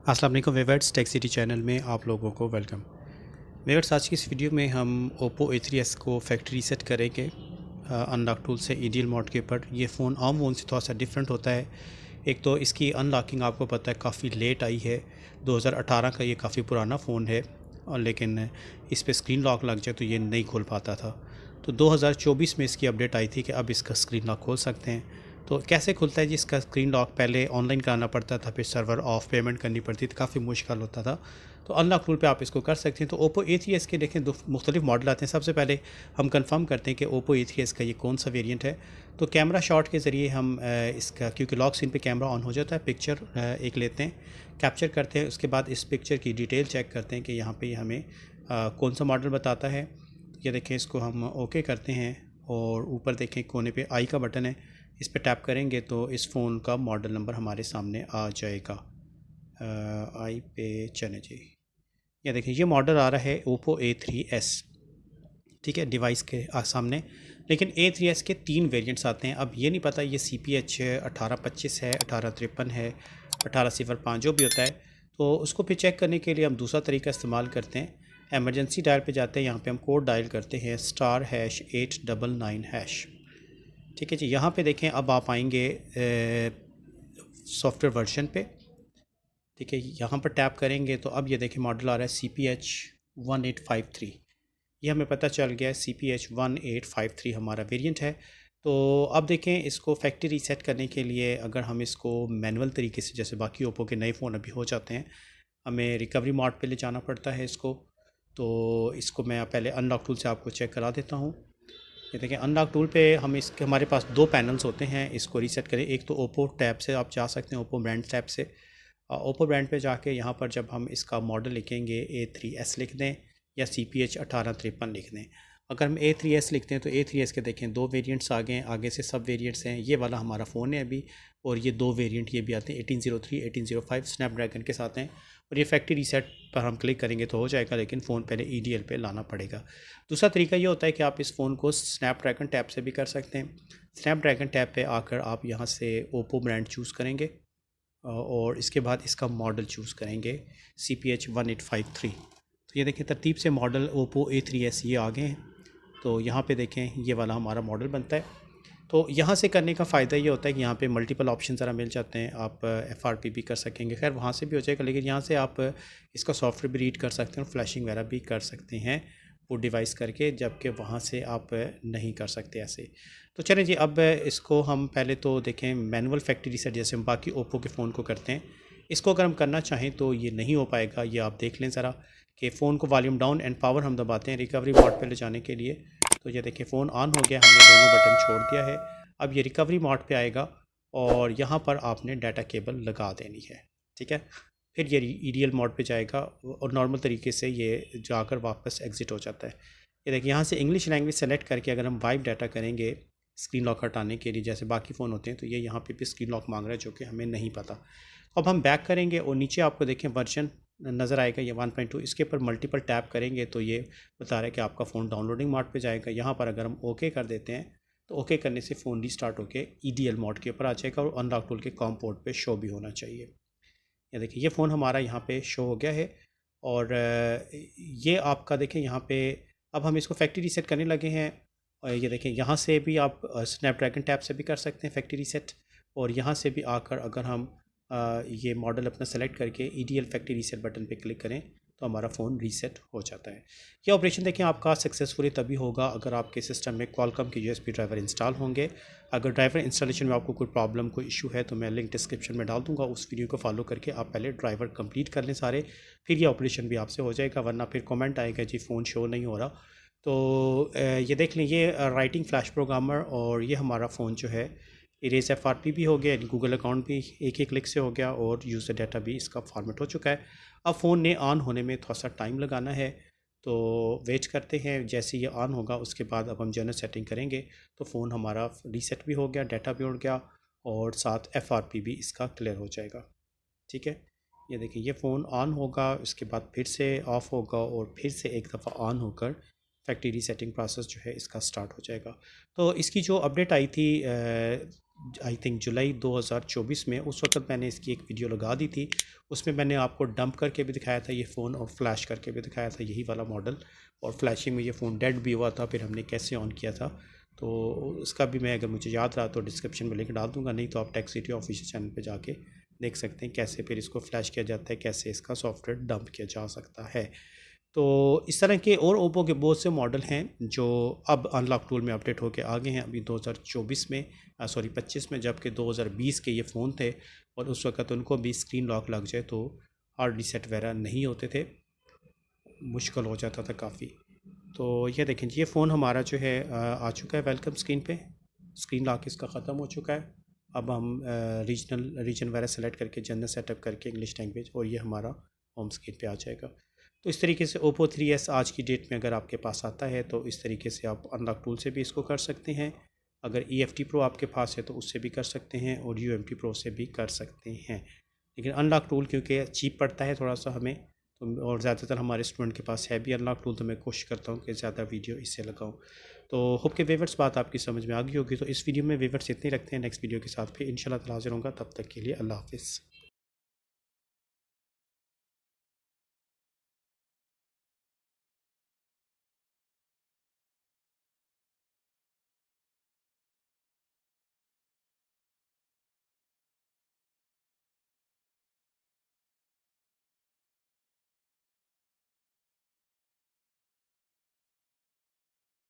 अस्सलाम वालेकुम viewers, tech city channel में आप लोगों को वेलकम। व्यूअर्स, आज की इस वीडियो में हम ओप्पो A3s को फैक्ट्री रीसेट करेंगे अनलॉक टूल से ईडीएल मोड के ऊपर। ये फ़ोन आम फ़ोन से थोड़ा सा डिफरेंट होता है। एक तो इसकी अनलॉकिंग आपको पता है काफ़ी लेट आई है। 2018 का ये काफ़ी पुराना फ़ोन है और लेकिन इस पे स्क्रीन लॉक लग जाए तो ये नहीं खोल पाता था। तो 2024 में इसकी अपडेट आई थी कि अब इसका स्क्रीन लॉक खोल सकते हैं। तो कैसे खुलता है जी इसका स्क्रीन लॉक? पहले ऑनलाइन कराना पड़ता था, फिर सर्वर ऑफ पेमेंट करनी पड़ती थी, काफ़ी मुश्किल होता था। तो अनलॉक टूल पे आप इसको कर सकते हैं। तो ओप्पो A3s के देखें दो मुख्तलिफ मॉडल आते हैं। सबसे पहले हम कंफर्म करते हैं कि ओप्पो A3s का ये कौन सा वेरिएंट है। तो कैमरा शॉट के ज़रिए हम इसका, क्योंकि लॉक स्क्रीन पे कैमरा ऑन हो जाता है, पिक्चर एक लेते हैं, कैप्चर करते हैं। उसके बाद इस पिक्चर की डिटेल चेक करते हैं कि यहाँ पे हमें कौन सा मॉडल बताता है। ये देखें, इसको हम ओके करते हैं और ऊपर देखें कोने पे आई का बटन है, इस पर टैप करेंगे तो इस फ़ोन का मॉडल नंबर हमारे सामने आ जाएगा। आई पे चले जी, ये देखिए ये मॉडल आ रहा है ओप्पो A3s। ठीक है, डिवाइस के सामने। लेकिन A3s के 3 वेरिएंट्स आते हैं। अब ये नहीं पता ये CPH 1825 है, 1853 है, 1805 जो भी होता है। तो उसको फिर चेक करने के लिए हम दूसरा तरीका इस्तेमाल करते हैं। एमरजेंसी डायल पे जाते हैं, यहाँ पे हम कोड डायल करते हैं *#899#। ठीक है जी, यहाँ पे देखें अब आप आएंगे सॉफ्टवेयर वर्जन पे। ठीक है, यहाँ पर टैप करेंगे तो अब ये देखें मॉडल आ रहा है CPH 1853। ये हमें पता चल गया है CPH 1853 हमारा वेरिएंट है। तो अब देखें, इसको फैक्ट्री रीसेट करने के लिए अगर हम इसको मैनुअल तरीके से, जैसे बाकी ओप्पो के नए फ़ोन अभी हो जाते हैं, हमें रिकवरी मोड पे ले जाना पड़ता है इसको। तो इसको मैं पहले अनलॉक टूल से आपको चेक करा देता हूँ। ये देखें, अनलॉक टूल पे हम इसके, हमारे पास 2 पैनल्स होते हैं। इसको रीसेट करें, एक तो ओप्पो टैब से आप जा सकते हैं, ओप्पो ब्रांड टैब से। ओप्पो ब्रांड पे जाके यहाँ पर जब हम इसका मॉडल लिखेंगे A3s लिख दें या CPH 1853 लिख दें। अगर हम A3s लिखते हैं तो A3s के देखें 2 वेरिएंट्स आ गए हैं, आगे से सब वेरिएंट्स हैं। ये वाला हमारा फ़ोन है अभी, और ये 2 वेरिएंट ये भी आते हैं, 1803 1805 स्नैपड्रैगन के साथ हैं। और ये फैक्ट्री रीसेट पर हम क्लिक करेंगे तो हो जाएगा, लेकिन फ़ोन पहले EDL पे लाना पड़ेगा। दूसरा तरीका ये होता है कि आप इस फ़ोन को स्नैपड्रैगन टैब से भी कर सकते हैं। स्नैपड्रैगन टैब पे आकर आप यहाँ से ओप्पो ब्रांड चूज़ करेंगे और इसके बाद इसका मॉडल चूज़ करेंगे CPH 1853। तो ये देखें, तरतीब से मॉडल ओप्पो A3s ये आ गए हैं। तो यहाँ पे देखें ये वाला हमारा मॉडल बनता है। तो यहाँ से करने का फ़ायदा ये होता है कि यहाँ पे मल्टीपल ऑप्शन ज़रा मिल जाते हैं। आप FRP भी कर सकेंगे, खैर वहाँ से भी हो जाएगा, लेकिन यहाँ से आप इसका सॉफ्टवेयर भी रीड कर सकते हैं और फ्लैशिंग वगैरह भी कर सकते हैं वो डिवाइस करके, जबकि वहाँ से आप नहीं कर सकते ऐसे। तो चलें जी, अब इसको हम पहले तो देखें मैनुअल फैक्ट्री रीसेट, जैसे हम बाकी ओप्पो के फ़ोन को करते हैं। इसको अगर हम करना चाहें तो ये नहीं हो पाएगा। ये आप देख लें ज़रा कि फ़ोन को वॉल्यूम डाउन एंड पावर हम दबाते हैं रिकवरी मोड पे ले जाने के लिए। तो ये देखिए फ़ोन ऑन हो गया, हमने दोनों बटन छोड़ दिया है। अब ये रिकवरी मोड पे आएगा और यहाँ पर आपने डाटा केबल लगा देनी है। ठीक है, फिर ये EDL मोड पे जाएगा और नॉर्मल तरीके से ये जाकर वापस एग्ज़िट हो जाता है। ये देखिए, यहाँ से इंग्लिश लैंग्वेज सेलेक्ट करके अगर हम वाइप डाटा करेंगे स्क्रीन लॉक हटाने के लिए, जैसे बाकी फ़ोन होते हैं, तो ये यहाँ पे भी स्क्रीन लॉक मांग रहा है, जो कि हमें नहीं पता। अब हम बैक करेंगे और नीचे आपको देखें वर्जन नज़र आएगा, ये 1.2। इसके ऊपर मल्टीपल टैप करेंगे तो ये बता रहा है कि आपका फ़ोन डाउनलोडिंग मोड पे जाएगा। यहाँ पर अगर हम ओके कर देते हैं तो ओके करने से फ़ोन रीस्टार्ट होकर EDL मोड के ऊपर आ जाएगा और अनलॉक टूल के कॉम पोर्ट पे शो भी होना चाहिए। ये देखिए, ये फ़ोन हमारा यहाँ पे शो हो गया है। और ये आपका देखें यहाँ पे, अब हम इसको फैक्ट्री रीसेट करने लगे हैं। और ये देखें, यहाँ से भी आप स्नैपड्रैगन टैब से भी कर सकते हैं फैक्ट्री रीसेट। और यहाँ से भी आकर अगर हम ये मॉडल अपना सेलेक्ट करके EDL फैक्ट्री रीसेट बटन पे क्लिक करें तो हमारा फ़ोन रीसेट हो जाता है। ये ऑपरेशन देखें आपका सक्सेसफुली तभी होगा अगर आपके सिस्टम में क्वालकॉम के USB ड्राइवर इंस्टॉल होंगे। अगर ड्राइवर इंस्टॉलेशन में आपको कोई प्रॉब्लम, कोई इशू है तो मैं लिंक डिस्क्रिप्शन में डाल दूंगा, उस वीडियो को फॉलो करके आप पहले ड्राइवर कंप्लीट कर लें सारे, फिर ये ऑपरेशन भी आपसे हो जाएगा। वरना फिर कमेंट आएगा जी फ़ोन शो नहीं हो रहा। तो ये देख लें, ये राइटिंग फ्लैश प्रोग्रामर, और ये हमारा फ़ोन जो है इरेज FRP भी हो गया, गूगल अकाउंट भी एक ही क्लिक से हो गया, और यूज़र डाटा भी इसका फॉर्मेट हो चुका है। अब फ़ोन ने ऑन होने में थोड़ा सा टाइम लगाना है, तो वेट करते हैं। जैसे ये ऑन होगा उसके बाद अब हम जनरल सेटिंग करेंगे तो फ़ोन हमारा रीसेट भी हो गया, डाटा भी उड़ गया, और साथ FRP भी इसका क्लियर हो जाएगा। ठीक है, ये देखिए ये फ़ोन ऑन होगा, उसके बाद फिर से ऑफ़ होगा और फिर से एक दफ़ा ऑन होकर फैक्ट्री रीसेटिंग प्रोसेस जो है इसका स्टार्ट हो जाएगा। तो इसकी जो अपडेट आई थी आई थिंक जुलाई 2024 में, उस वक्त मैंने इसकी एक वीडियो लगा दी थी। उसमें मैंने आपको डंप करके भी दिखाया था ये फ़ोन और फ्लैश करके भी दिखाया था, यही वाला मॉडल। और फ्लैशिंग में ये फ़ोन डेड भी हुआ था, फिर हमने कैसे ऑन किया था तो उसका भी मैं, अगर मुझे याद रहा तो डिस्क्रिप्शन में लिंक डाल दूँगा, नहीं तो आप टेक सिटी ऑफिशियल चैनल पर जाके देख सकते हैं कैसे फिर इसको फ्लैश किया जाता है, कैसे इसका सॉफ्टवेयर डंप किया जा सकता है। तो इस तरह के और ओप्पो के बहुत से मॉडल हैं जो अब अनलॉक टूल में अपडेट होकर आ गए हैं अभी 2024 में, सॉरी 25 में, जबकि 2020 के ये फ़ोन थे और उस वक्त उनको भी स्क्रीन लॉक लग जाए तो हार्ड रीसेट वगैरह नहीं होते थे, मुश्किल हो जाता था काफ़ी। तो ये देखें ये फ़ोन हमारा जो है आ चुका है वेलकम स्क्रीन पे, स्क्रीन लॉक इसका ख़त्म हो चुका है। अब हम रीजन वगैरह सेलेक्ट करके जनरल सेटअप करके इंग्लिश लैंग्वेज, और ये हमारा होम स्क्रीन पे आ जाएगा। तो इस तरीके से Oppo 3s आज की डेट में अगर आपके पास आता है तो इस तरीके से आप अनलॉक टूल से भी इसको कर सकते हैं। अगर EFT Pro आपके पास है तो उससे भी कर सकते हैं और UMT Pro से भी कर सकते हैं। लेकिन अनलॉक टूल क्योंकि चीप पड़ता है थोड़ा सा हमें, तो और ज़्यादातर हमारे स्टूडेंट के पास है भी अनलॉक टूल, तो मैं कोशिश करता हूँ कि ज़्यादा वीडियो इससे लगाऊँ। तो होप के व्यूअर्स बात आपकी समझ में आ गई होगी। तो इस वीडियो में व्यूअर्स इतने रखते हैं, नेक्स्ट वीडियो के साथ फिर इंशाल्लाह ताला हाज़िर होऊंगा। तब तक के लिए अल्लाह हाफ़िज़।